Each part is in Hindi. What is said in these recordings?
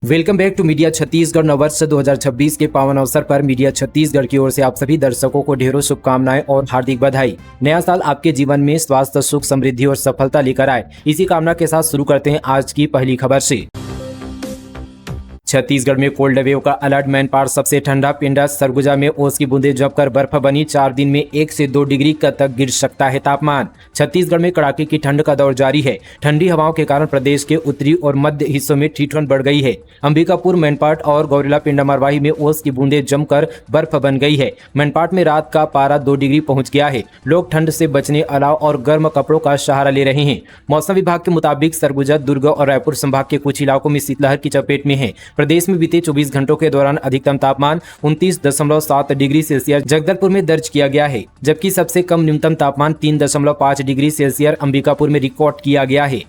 Welcome back to Media Chhattisgarh. नववर्ष 2026 के पावन अवसर पर मीडिया छत्तीसगढ़ की ओर से आप सभी दर्शकों को ढेरों शुभकामनाएं और हार्दिक बधाई। नया साल आपके जीवन में स्वास्थ्य, सुख, समृद्धि और सफलता लेकर आए, इसी कामना के साथ शुरू करते हैं आज की पहली खबर से। छत्तीसगढ़ में कोल्ड वेव का अलर्ट। मैनपाट सबसे ठंडा पिंडा। सरगुजा में ओस की बूंदें जमकर बर्फ बनी। 4 दिन में 1 से 2 डिग्री तक गिर सकता है तापमान। छत्तीसगढ़ में कड़ाके की ठंड का दौर जारी है। ठंडी हवाओं के कारण प्रदेश के उत्तरी और मध्य हिस्सों में ठिठुरन बढ़ गई है। अंबिकापुर, मैनपाट और गौरेला पिंडा मरवाही में ओस की बूंदें जमकर बर्फ बन गई है। मैनपाट में रात का पारा 2 डिग्री पहुंच गया है। लोग ठंड से बचने अलाव और गर्म कपड़ों का सहारा ले रहे हैं। मौसम विभाग के मुताबिक सरगुजा, दुर्ग और रायपुर संभाग के कुछ इलाकों में शीतलहर की चपेट में है। प्रदेश में बीते 24 घंटों के दौरान अधिकतम तापमान 29.7 डिग्री सेल्सियस जगदलपुर में दर्ज किया गया है, जबकि सबसे कम न्यूनतम तापमान 3.5 डिग्री सेल्सियस अंबिकापुर में रिकॉर्ड किया गया है।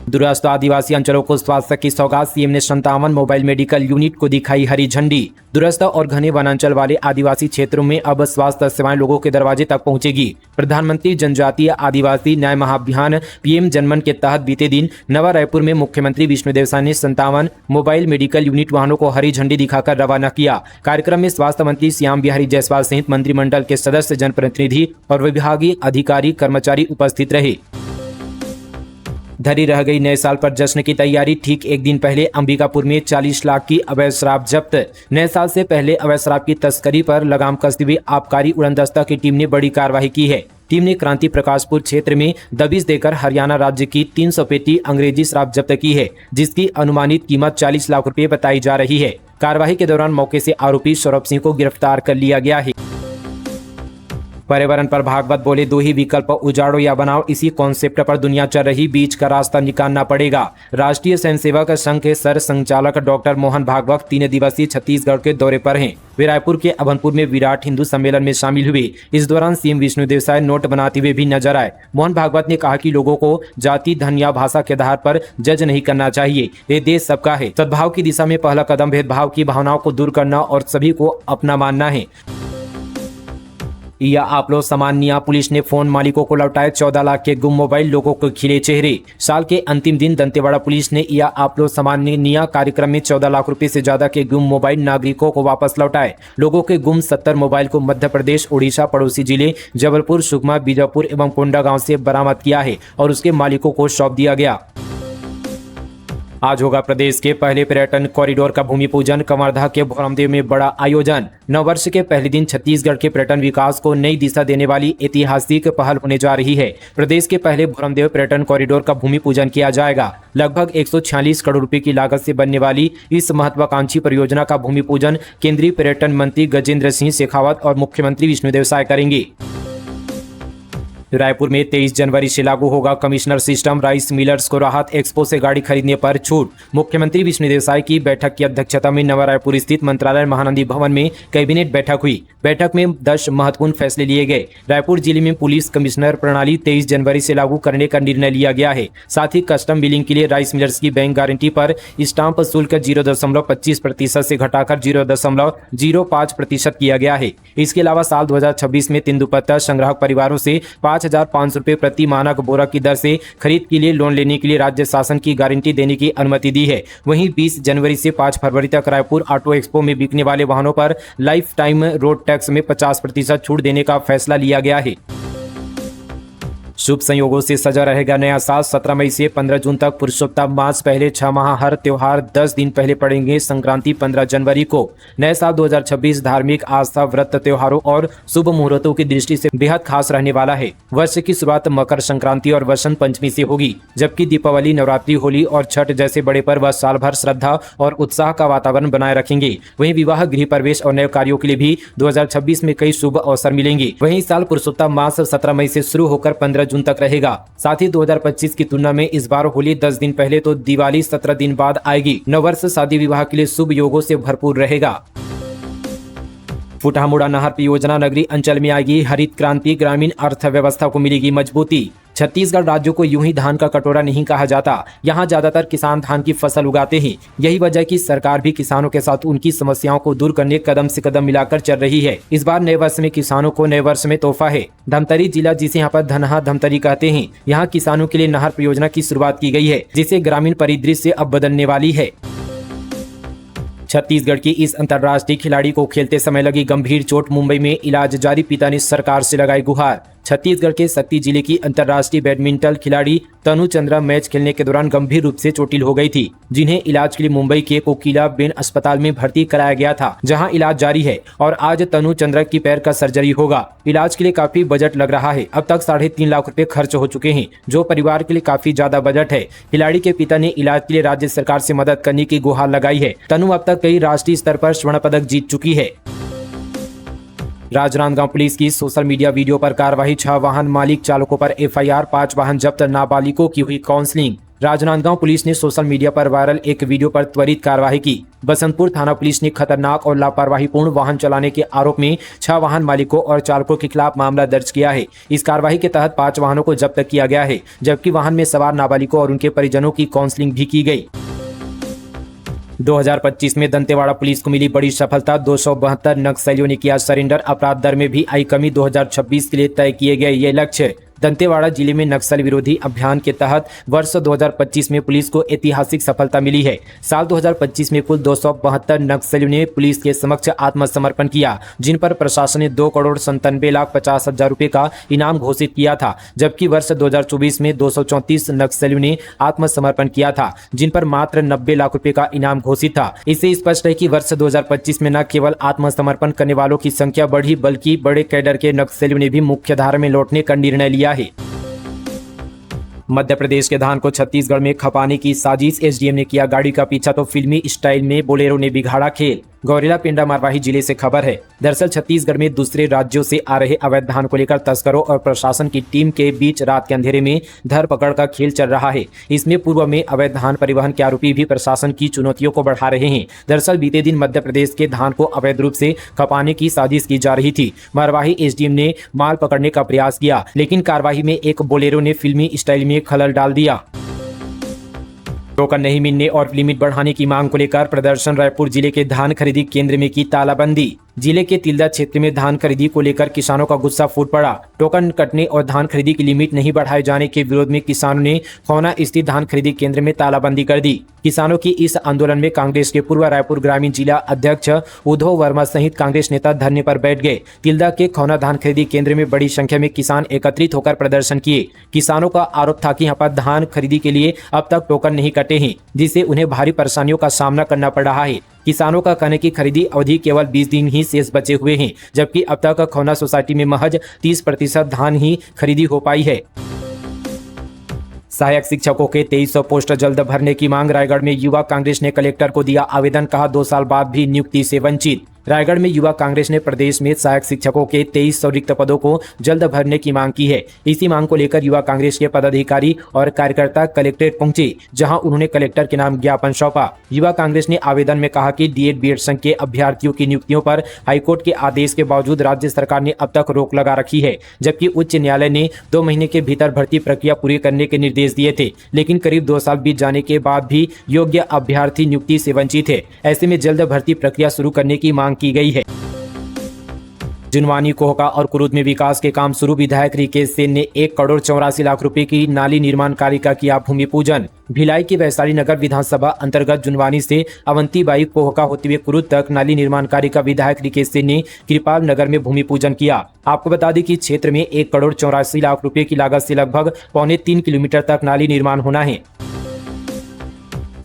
दूरस्थ आदिवासी अंचलों को स्वास्थ्य की सौगात। सीएम ने 57 मोबाइल मेडिकल यूनिट को दिखाई हरी झंडी। दूरस्थ और घने वनांचल वाले आदिवासी क्षेत्रों में अब स्वास्थ्य सेवाएं लोगों के दरवाजे तक पहुंचेगी। प्रधानमंत्री जनजातीय आदिवासी न्याय महाअभियान पीएम जनमन के तहत बीते दिन नवा रायपुर में मुख्यमंत्री विष्णुदेव साय ने 57 मोबाइल मेडिकल यूनिट वाहनों को हरी झंडी दिखाकर रवाना किया। कार्यक्रम में स्वास्थ्य मंत्री श्याम बिहारी जायसवाल सहित मंत्रिमंडल के सदस्य, जनप्रतिनिधि और विभागीय अधिकारी कर्मचारी उपस्थित रहे। धरी रह गई नए साल पर जश्न की तैयारी। ठीक एक दिन पहले अंबिकापुर में 40 लाख की अवैध शराब जब्त। नए साल से पहले अवैध शराब की तस्करी पर लगाम कसते हुए आबकारी उड़नदस्ता की टीम ने बड़ी कार्रवाई की है। टीम ने क्रांति प्रकाशपुर क्षेत्र में दबिश देकर हरियाणा राज्य की 300 पेटी अंग्रेजी शराब जब्त की है, जिसकी अनुमानित कीमत 40 लाख रुपए बताई जा रही है। कार्रवाई के दौरान मौके से आरोपी सौरभ सिंह को गिरफ्तार कर लिया गया है। पर्यावरण पर भागवत बोले, 2 ही विकल्प, उजाड़ो या बनाओ। इसी कॉन्सेप्ट पर दुनिया चल रही, बीच का रास्ता निकालना पड़ेगा। राष्ट्रीय स्वयंसेवक संघ के सर संचालक डॉक्टर मोहन भागवत 3 दिवसीय छत्तीसगढ़ के दौरे पर हैं। वे रायपुर के अभनपुर में विराट हिंदू सम्मेलन में शामिल हुए। इस दौरान सीएम विष्णुदेव साय नोट बनाते हुए भी नजर आए। मोहन भागवत ने कहा कि लोगों को जाति, धन या भाषा के आधार पर जज नहीं करना चाहिए। ये देश सबका है। सद्भाव की दिशा में पहला कदम भेदभाव की भावनाओं को दूर करना और सभी को अपना मानना है। या आप लोग सामान्य। पुलिस ने फोन मालिकों को लौटाए 14 लाख के गुम मोबाइल, लोगों को खिले चेहरे। साल के अंतिम दिन दंतेवाड़ा पुलिस ने या आप लोग सामान्य कार्यक्रम में 14 लाख रुपए से ज्यादा के गुम मोबाइल नागरिकों को वापस लौटाए। लोगों के गुम 70 मोबाइल को मध्य प्रदेश, उड़ीसा, पड़ोसी जिले जबलपुर, सुकमा, बीजापुर एवं कोंडा गाँव से बरामद किया है और उसके मालिकों को सौंप दिया गया। आज होगा प्रदेश के पहले पर्यटन कॉरिडोर का भूमि पूजन। कवर्धा के भोरमदेव में बड़ा आयोजन। नववर्ष के पहले दिन छत्तीसगढ़ के पर्यटन विकास को नई दिशा देने वाली ऐतिहासिक पहल होने जा रही है। प्रदेश के पहले भोरमदेव पर्यटन कॉरिडोर का भूमि पूजन किया जाएगा। लगभग 146 करोड़ रुपए की लागत से बनने वाली इस महत्वाकांक्षी परियोजना का भूमि पूजन केंद्रीय पर्यटन मंत्री गजेंद्र सिंह शेखावत और मुख्यमंत्री विष्णुदेव साय करेंगे। रायपुर में 23 जनवरी से लागू होगा कमिश्नर सिस्टम। राइस मिलर्स को राहत। एक्सपो से गाड़ी खरीदने पर छूट। मुख्यमंत्री विष्णुदेव साय की बैठक की अध्यक्षता में नवा रायपुर स्थित मंत्रालय महानंदी भवन में कैबिनेट बैठक हुई। बैठक में 10 महत्वपूर्ण फैसले लिए गए। रायपुर जिले में पुलिस कमिश्नर प्रणाली 23 जनवरी से लागू करने का निर्णय लिया गया है। साथ ही कस्टम बिलिंग के लिए राइस मिलर्स की बैंक गारंटी पर स्टाम्प शुल्क 0.25% से घटाकर 0.05% किया गया है। इसके अलावा साल 2026 में तेंदुपत्ता संग्राहक परिवारों से 5,500 रुपए प्रति मानक बोरा की दर से खरीद के लिए लोन लेने के लिए राज्य शासन की गारंटी देने की अनुमति दी है। वहीं 20 जनवरी से 5 फरवरी तक रायपुर ऑटो एक्सपो में बिकने वाले वाहनों पर लाइफ टाइम रोड टैक्स में 50% छूट देने का फैसला लिया गया है। शुभ संयोगों से सजा रहेगा नया साल। 17 मई से 15 जून तक पुरुषोत्तम मास। पहले 6 माह हर त्योहार 10 दिन पहले पड़ेंगे। संक्रांति 15 जनवरी को। नए साल 2026 धार्मिक आस्था, व्रत, त्योहारों और शुभ मुहूर्तों की दृष्टि से बेहद खास रहने वाला है। वर्ष की शुरुआत मकर संक्रांति और वसंत पंचमी से होगी, जबकि दीपावली, नवरात्रि, होली और छठ जैसे बड़े पर्व साल भर श्रद्धा और उत्साह का वातावरण बनाए रखेंगे। वहीं विवाह, गृह प्रवेश और नए कार्यों के लिए भी 2026 में कई शुभ अवसर मिलेंगे। वहीं इस साल पुरुषोत्तम मास 17 मई से शुरू होकर 15 जून तक रहेगा। साथ ही 2025 की तुलना में इस बार होली 10 दिन पहले तो दिवाली 17 दिन बाद आएगी। नववर्ष शादी विवाह के लिए शुभ योगों से भरपूर रहेगा। फुटामुड़ा नहर परियोजना नगरी अंचल में आएगी हरित क्रांति, ग्रामीण अर्थव्यवस्था को मिलेगी मजबूती। छत्तीसगढ़ राज्य को यूं ही धान का कटोरा नहीं कहा जाता। यहाँ ज्यादातर किसान धान की फसल उगाते हैं। यही वजह कि सरकार भी किसानों के साथ उनकी समस्याओं को दूर करने कदम से कदम मिलाकर चल रही है। इस बार नए वर्ष में किसानों को नए वर्ष में तोहफा है। धमतरी जिला, जिसे यहाँ पर धनहा धमतरी कहते हैं, यहाँ किसानों के लिए नहर परियोजना की शुरुआत की गई है, जिसे ग्रामीण परिदृश्य अब बदलने वाली है। छत्तीसगढ़ की इस अंतर्राष्ट्रीय खिलाड़ी को खेलते समय लगी गंभीर चोट, मुंबई में इलाज जारी, पिता ने सरकार से लगाई गुहार। छत्तीसगढ़ के शक्ति जिले की अंतर्राष्ट्रीय बैडमिंटन खिलाड़ी तनु चंद्रा मैच खेलने के दौरान गंभीर रूप से चोटिल हो गई थी, जिन्हें इलाज के लिए मुंबई के कोकिलाबेन अस्पताल में भर्ती कराया गया था, जहां इलाज जारी है और आज तनु चंद्रा की पैर का सर्जरी होगा। इलाज के लिए काफी बजट लग रहा है। अब तक 3.5 लाख रुपए खर्च हो चुके हैं, जो परिवार के लिए काफी ज्यादा बजट है। खिलाड़ी के पिता ने इलाज के लिए राज्य सरकार से मदद करने की गुहार लगाई है। तनु अब तक कई राष्ट्रीय स्तर पर स्वर्ण पदक जीत चुकी है। राजनांदगांव पुलिस की सोशल मीडिया वीडियो पर कार्रवाई, 6 वाहन मालिक चालकों पर एफआईआर, 5 वाहन जब्त, नाबालिगों की हुई काउंसलिंग। राजनांदगांव पुलिस ने सोशल मीडिया पर वायरल एक वीडियो पर त्वरित कार्रवाई की। बसंतपुर थाना पुलिस ने खतरनाक और लापरवाहीपूर्ण वाहन चलाने के आरोप में 6 वाहन मालिकों और चालकों के खिलाफ मामला दर्ज किया है। इस कार्रवाई के तहत 5 वाहनों को जब्त किया गया है, जबकि वाहन में सवार नाबालिगों और उनके परिजनों की काउंसलिंग भी की गई। 2025 में दंतेवाड़ा पुलिस को मिली बड़ी सफलता, 272 नक्सलियों ने किया सरेंडर। अपराध दर में भी आई कमी, 2026 के लिए तय किए गए ये लक्ष्य। दंतेवाड़ा जिले में नक्सल विरोधी अभियान के तहत वर्ष 2025 में पुलिस को ऐतिहासिक सफलता मिली है। साल 2025 में कुल 272 नक्सलियों ने पुलिस के समक्ष आत्मसमर्पण किया, जिन पर प्रशासन ने 2,97,50,000 रुपए का इनाम घोषित किया था, जबकि वर्ष 2024 में 234 नक्सलियों ने आत्मसमर्पण किया था, जिन पर मात्र 90 लाख रुपए का इनाम घोषित था। इससे स्पष्ट है कि वर्ष 2025 में न केवल आत्मसमर्पण करने वालों की संख्या बढ़ी, बल्कि बड़े कैडर के नक्सलियों ने भी मुख्यधारा में लौटने का निर्णय लिया है। मध्य प्रदेश के धान को छत्तीसगढ़ में खपाने की साजिश, एसडीएम ने किया गाड़ी का पीछा तो फिल्मी स्टाइल में बोलेरो ने बिगाड़ा खेल। गौरेला पिंडा मरवाही जिले से खबर है। दरअसल छत्तीसगढ़ में दूसरे राज्यों से आ रहे अवैध धान को लेकर तस्करों और प्रशासन की टीम के बीच रात के अंधेरे में धरपकड़ का खेल चल रहा है। इसमें पूर्व में अवैध धान परिवहन के आरोपी भी प्रशासन की चुनौतियों को बढ़ा रहे हैं। दरअसल बीते दिन मध्य प्रदेश के धान को अवैध रूप से खपाने की साजिश की जा रही थी। मरवाही एसडीएम ने माल पकड़ने का प्रयास किया, लेकिन कार्रवाई में एक बोलेरो ने फिल्मी स्टाइल में खलल डाल दिया। टोकन नहीं मिलने और लिमिट बढ़ाने की मांग को लेकर प्रदर्शन, रायपुर जिले के धान खरीदी केंद्र में की तालाबंदी। जिले के तिल्दा क्षेत्र में धान खरीदी को लेकर किसानों का गुस्सा फूट पड़ा। टोकन कटने और धान खरीदी की लिमिट नहीं बढ़ाए जाने के विरोध में किसानों ने खौना स्थित धान खरीदी केंद्र में तालाबंदी कर दी। किसानों की इस आंदोलन में कांग्रेस के पूर्व रायपुर ग्रामीण जिला अध्यक्ष उद्धव वर्मा सहित कांग्रेस नेता धरने पर बैठ गए। तिल्दा के खौना धान खरीदी केंद्र में बड़ी संख्या में किसान एकत्रित होकर प्रदर्शन किए। किसानों का आरोप था कि यहाँ पर धान खरीदी के लिए अब तक टोकन नहीं कटे हैं, जिससे उन्हें भारी परेशानियों का सामना करना पड़ रहा है। किसानों का कहने की खरीदी अवधि केवल 20 दिन ही शेष बचे हुए हैं, जबकि अब तक खौना सोसाइटी में महज 30% धान ही खरीदी हो पाई है। सहायक शिक्षकों के 2300 पोस्ट जल्द भरने की मांग, रायगढ़ में युवा कांग्रेस ने कलेक्टर को दिया आवेदन, कहा 2 साल बाद भी नियुक्ति से वंचित। रायगढ़ में युवा कांग्रेस ने प्रदेश में सहायक शिक्षकों के 2300 रिक्त पदों को जल्द भरने की मांग की है। इसी मांग को लेकर युवा कांग्रेस के पदाधिकारी और कार्यकर्ता कलेक्ट्रेट पहुंचे, जहां उन्होंने कलेक्टर के नाम ज्ञापन सौंपा। युवा कांग्रेस ने आवेदन में कहा कि डीएड बीएड संघ के अभ्यर्थियों की नियुक्तियों पर हाईकोर्ट के आदेश के बावजूद राज्य सरकार ने अब तक रोक लगा रखी है, जबकि उच्च न्यायालय ने 2 महीने के भीतर भर्ती प्रक्रिया पूरी करने के निर्देश दिए थे। लेकिन करीब 2 साल बीत जाने के बाद भी योग्य अभ्यर्थी नियुक्ति से वंचित है। ऐसे में जल्द भर्ती प्रक्रिया शुरू करने की मांग की गई है। जुनवानी, कोहका और कुरुद में विकास के काम शुरू, विधायक रिकेश सेन ने 1,84,00,000 रुपए की नाली निर्माण कार्य का किया भूमि पूजन। भिलाई की वैशाली नगर विधानसभा अंतर्गत जुनवानी से अवंतीबाई कोहका होते हुए कुरुद तक नाली निर्माण कार्य का विधायक रिकेश सेन ने कृपाल नगर में भूमि पूजन किया। आपको बता दें कि क्षेत्र में 1,84,00,000 रुपए की लागत से लगभग 3.25 किलोमीटर तक नाली निर्माण होना है।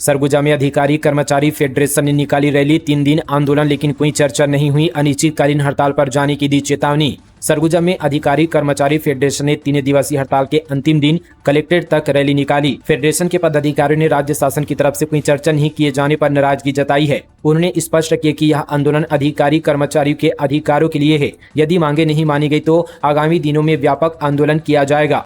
सरगुजा में अधिकारी कर्मचारी फेडरेशन ने निकाली रैली, 3 दिन आंदोलन, लेकिन कोई चर्चा नहीं हुई। अनिश्चितकालीन हड़ताल पर जाने की दी चेतावनी। सरगुजा में अधिकारी कर्मचारी फेडरेशन ने 3 दिवसीय हड़ताल के अंतिम दिन कलेक्ट्रेट तक रैली निकाली। फेडरेशन के पदाधिकारियों ने राज्य शासन की तरफ से कोई चर्चा नहीं किए जाने पर नाराजगी जताई है। उन्होंने स्पष्ट किया कि यह आंदोलन अधिकारी कर्मचारियों के अधिकारों के लिए है। यदि मांगे नहीं मानी गई तो आगामी दिनों में व्यापक आंदोलन किया जाएगा।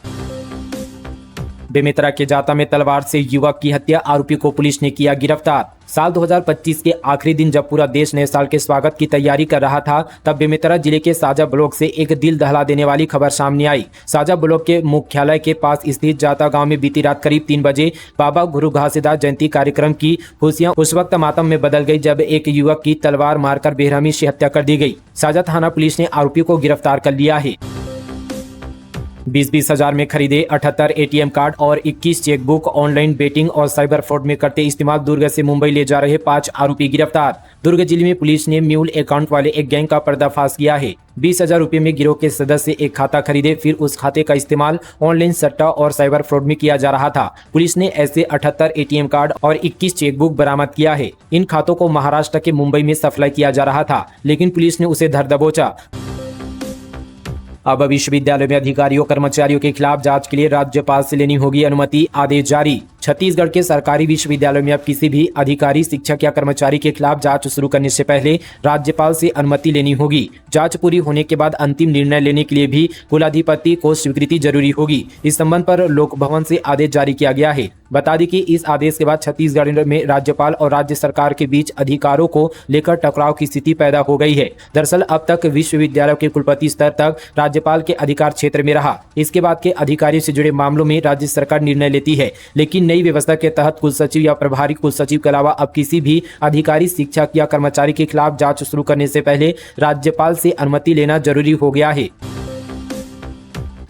बेमेतरा के जाता में तलवार से युवक की हत्या, आरोपी को पुलिस ने किया गिरफ्तार। साल 2025 के आखिरी दिन जब पूरा देश नए साल के स्वागत की तैयारी कर रहा था, तब बेमेतरा जिले के साजा ब्लॉक से एक दिल दहला देने वाली खबर सामने आई। साजा ब्लॉक के मुख्यालय के पास स्थित जाता गांव में बीती रात करीब 3 बजे बाबा गुरु घासीदास जयंती कार्यक्रम की खुशियां उस वक्त मातम में बदल गई जब एक युवक की तलवार मारकर बेरहमी से हत्या कर दी गई। साजा थाना पुलिस ने आरोपी को गिरफ्तार कर लिया है। 20-20 हजार में खरीदे 78 एटीएम कार्ड और 21 चेकबुक ऑनलाइन बेटिंग और साइबर फ्रॉड में करते इस्तेमाल दुर्ग से मुंबई ले जा रहे 5 आरोपी गिरफ्तार। दुर्ग जिले में पुलिस ने म्यूल अकाउंट वाले एक गैंग का पर्दाफाश किया है। 20,000 रुपए में गिरोह के सदस्य एक खाता खरीदे, फिर उस खाते का इस्तेमाल ऑनलाइन सट्टा और साइबर फ्रॉड में किया जा रहा था। पुलिस ने ऐसे 78 एटीएम कार्ड और 21 चेकबुक बरामद किया है। इन खातों को महाराष्ट्र के मुंबई में सप्लाई किया जा रहा था, लेकिन पुलिस ने उसे धर दबोचा। अब विश्वविद्यालय में अधिकारियों कर्मचारियों के खिलाफ जांच के लिए राज्यपाल से लेनी होगी अनुमति, आदेश जारी। छत्तीसगढ़ के सरकारी विश्वविद्यालयों में अब किसी भी अधिकारी, शिक्षक या कर्मचारी के खिलाफ जांच शुरू करने से पहले राज्यपाल से अनुमति लेनी होगी। जांच पूरी होने के बाद अंतिम निर्णय लेने के लिए भी कुलाधिपति को स्वीकृति जरूरी होगी। इस संबंध पर लोक भवन से आदेश जारी किया गया है। बता दें कि इस आदेश के बाद छत्तीसगढ़ में राज्यपाल और राज्य सरकार के बीच अधिकारों को लेकर टकराव की स्थिति पैदा हो गई है। दरअसल अब तक विश्वविद्यालय के कुलपति स्तर तक राज्यपाल के अधिकार क्षेत्र में रहा। इसके बाद के अधिकारियों से जुड़े मामलों में राज्य सरकार निर्णय लेती है, लेकिन नई व्यवस्था के तहत कुलसचिव या प्रभारी कुलसचिव के अलावा अब किसी भी अधिकारी, शिक्षक या कर्मचारी के खिलाफ जांच शुरू करने से पहले राज्यपाल से अनुमति लेना जरूरी हो गया है।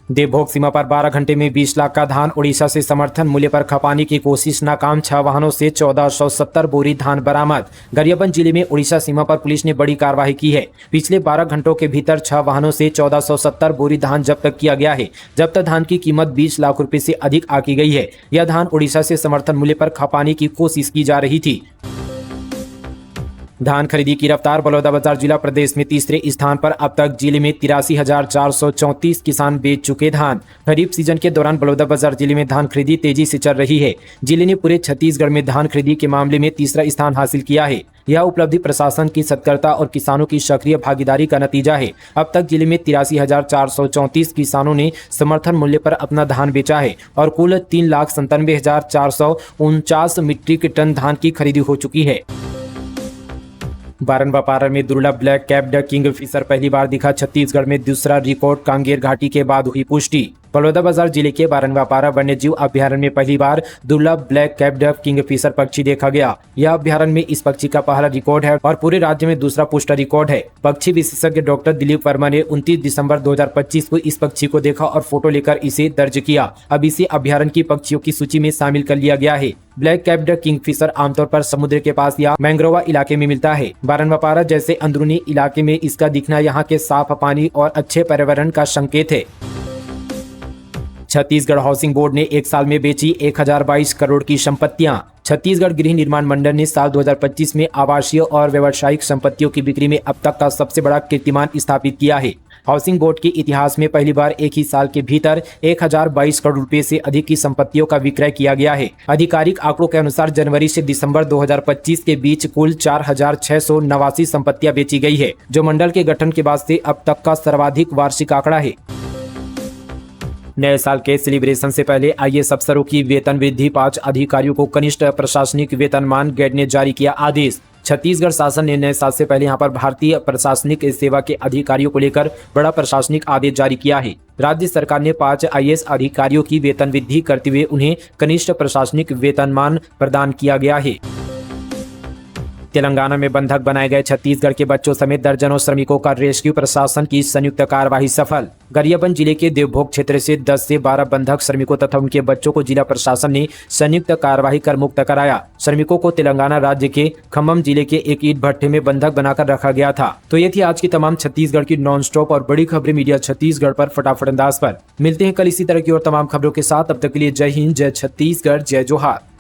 देवभोग सीमा पर 12 घंटे में 20 लाख का धान उड़ीसा से समर्थन मूल्य पर खपाने की कोशिश नाकाम, 6 वाहनों से 1470 बोरी धान बरामद। गरियाबंद जिले में उड़ीसा सीमा पर पुलिस ने बड़ी कार्रवाई की है। पिछले 12 घंटों के भीतर 6 वाहनों से 1470 बोरी धान जब्त किया गया है। जब्त धान की कीमत 20 लाख रुपए से अधिक आंकी गई है। यह धान उड़ीसा से समर्थन मूल्य पर खपाने की कोशिश की जा रही थी। धान खरीदी की रफ्तार, बलौदाबाजार जिला प्रदेश में तीसरे स्थान पर। अब तक जिले में 83,434 किसान बेच चुके धान। खरीफ सीजन के दौरान बलौदाबाजार जिले में धान खरीदी तेजी से चल रही है। जिले ने पूरे छत्तीसगढ़ में धान खरीदी के मामले में तीसरा स्थान हासिल किया है। यह उपलब्धि प्रशासन की सतर्कता और किसानों की सक्रिय भागीदारी का नतीजा है। अब तक जिले में 83,434 किसानों ने समर्थन मूल्य पर अपना धान बेचा है और कुल 3,97,449 मीट्रिक टन धान की खरीदी हो चुकी है। बारनबापारा में दुर्लभ ब्लैक कैप्ड किंगफिशर पहली बार दिखा। छत्तीसगढ़ में दूसरा रिकॉर्ड कांगेर घाटी के बाद हुई पुष्टि। बलौदाबाजार जिले के बारनबापारा वन्यजीव अभ्यारण्य में पहली बार दुर्लभ ब्लैक कैप्ड किंगफिशर पक्षी देखा गया। यह अभ्यारण्य में इस पक्षी का पहला रिकॉर्ड है और पूरे राज्य में दूसरा पुष्ट रिकॉर्ड है। पक्षी विशेषज्ञ डॉक्टर दिलीप वर्मा ने 29 दिसंबर 2025 को इस पक्षी को देखा और फोटो लेकर इसे दर्ज किया। अब इसे अभ्यारण्य की पक्षियों की सूची में शामिल कर लिया गया है। ब्लैक कैप्ड किंगफिशर आमतौर पर समुद्र के पास या मैंग्रोवा इलाके में मिलता है। बारनबापारा जैसे अंदरूनी इलाके में इसका दिखना यहाँ के साफ पानी और अच्छे पर्यावरण का संकेत है। छत्तीसगढ़ हाउसिंग बोर्ड ने एक साल में बेची 1022 करोड़ की संपत्तियां। छत्तीसगढ़ गृह निर्माण मंडल ने साल 2025 में आवासीय और व्यावसायिक संपत्तियों की बिक्री में अब तक का सबसे बड़ा कीर्तिमान स्थापित किया है। हाउसिंग बोर्ड के इतिहास में पहली बार एक ही साल के भीतर 1022 करोड़ रुपए से अधिक की संपत्तियों का विक्रय किया गया है। आधिकारिक आंकड़ों के अनुसार जनवरी से दिसंबर 2025 के बीच कुल 4,689 संपत्तियां बेची गई है, जो मंडल के गठन के बाद से अब तक का सर्वाधिक वार्षिक आंकड़ा है। नए साल के सेलिब्रेशन से पहले आईएएस अफसरों की वेतन वृद्धि, 5 अधिकारियों को कनिष्ठ प्रशासनिक वेतनमान, गेड ने जारी किया आदेश। छत्तीसगढ़ शासन ने नए साल से पहले यहां पर भारतीय प्रशासनिक सेवा के अधिकारियों को लेकर बड़ा प्रशासनिक आदेश जारी किया है। राज्य सरकार ने 5 आईएएस अधिकारियों की वेतन वृद्धि करते हुए उन्हें कनिष्ठ प्रशासनिक वेतनमान प्रदान किया गया है। तेलंगाना में बंधक बनाए गए छत्तीसगढ़ के बच्चों समेत दर्जनों श्रमिकों का रेस्क्यू, प्रशासन की संयुक्त कार्यवाही सफल। गरियाबंद जिले के देवभोग क्षेत्र से 10 से 12 बंधक श्रमिकों तथा उनके बच्चों को जिला प्रशासन ने संयुक्त कार्यवाही कर मुक्त कराया। श्रमिकों को तेलंगाना राज्य के खम्मम जिले के एक ईंट भट्टे में बंधक बनाकर रखा गया था। तो ये थी आज की तमाम छत्तीसगढ़ की नॉन स्टॉप और बड़ी खबरें मीडिया छत्तीसगढ़ पर फटाफट अंदाज पर। मिलते हैं कल इसी तरह की और तमाम खबरों के साथ। अब तक के लिए जय हिंद, जय छत्तीसगढ़, जय जोहार।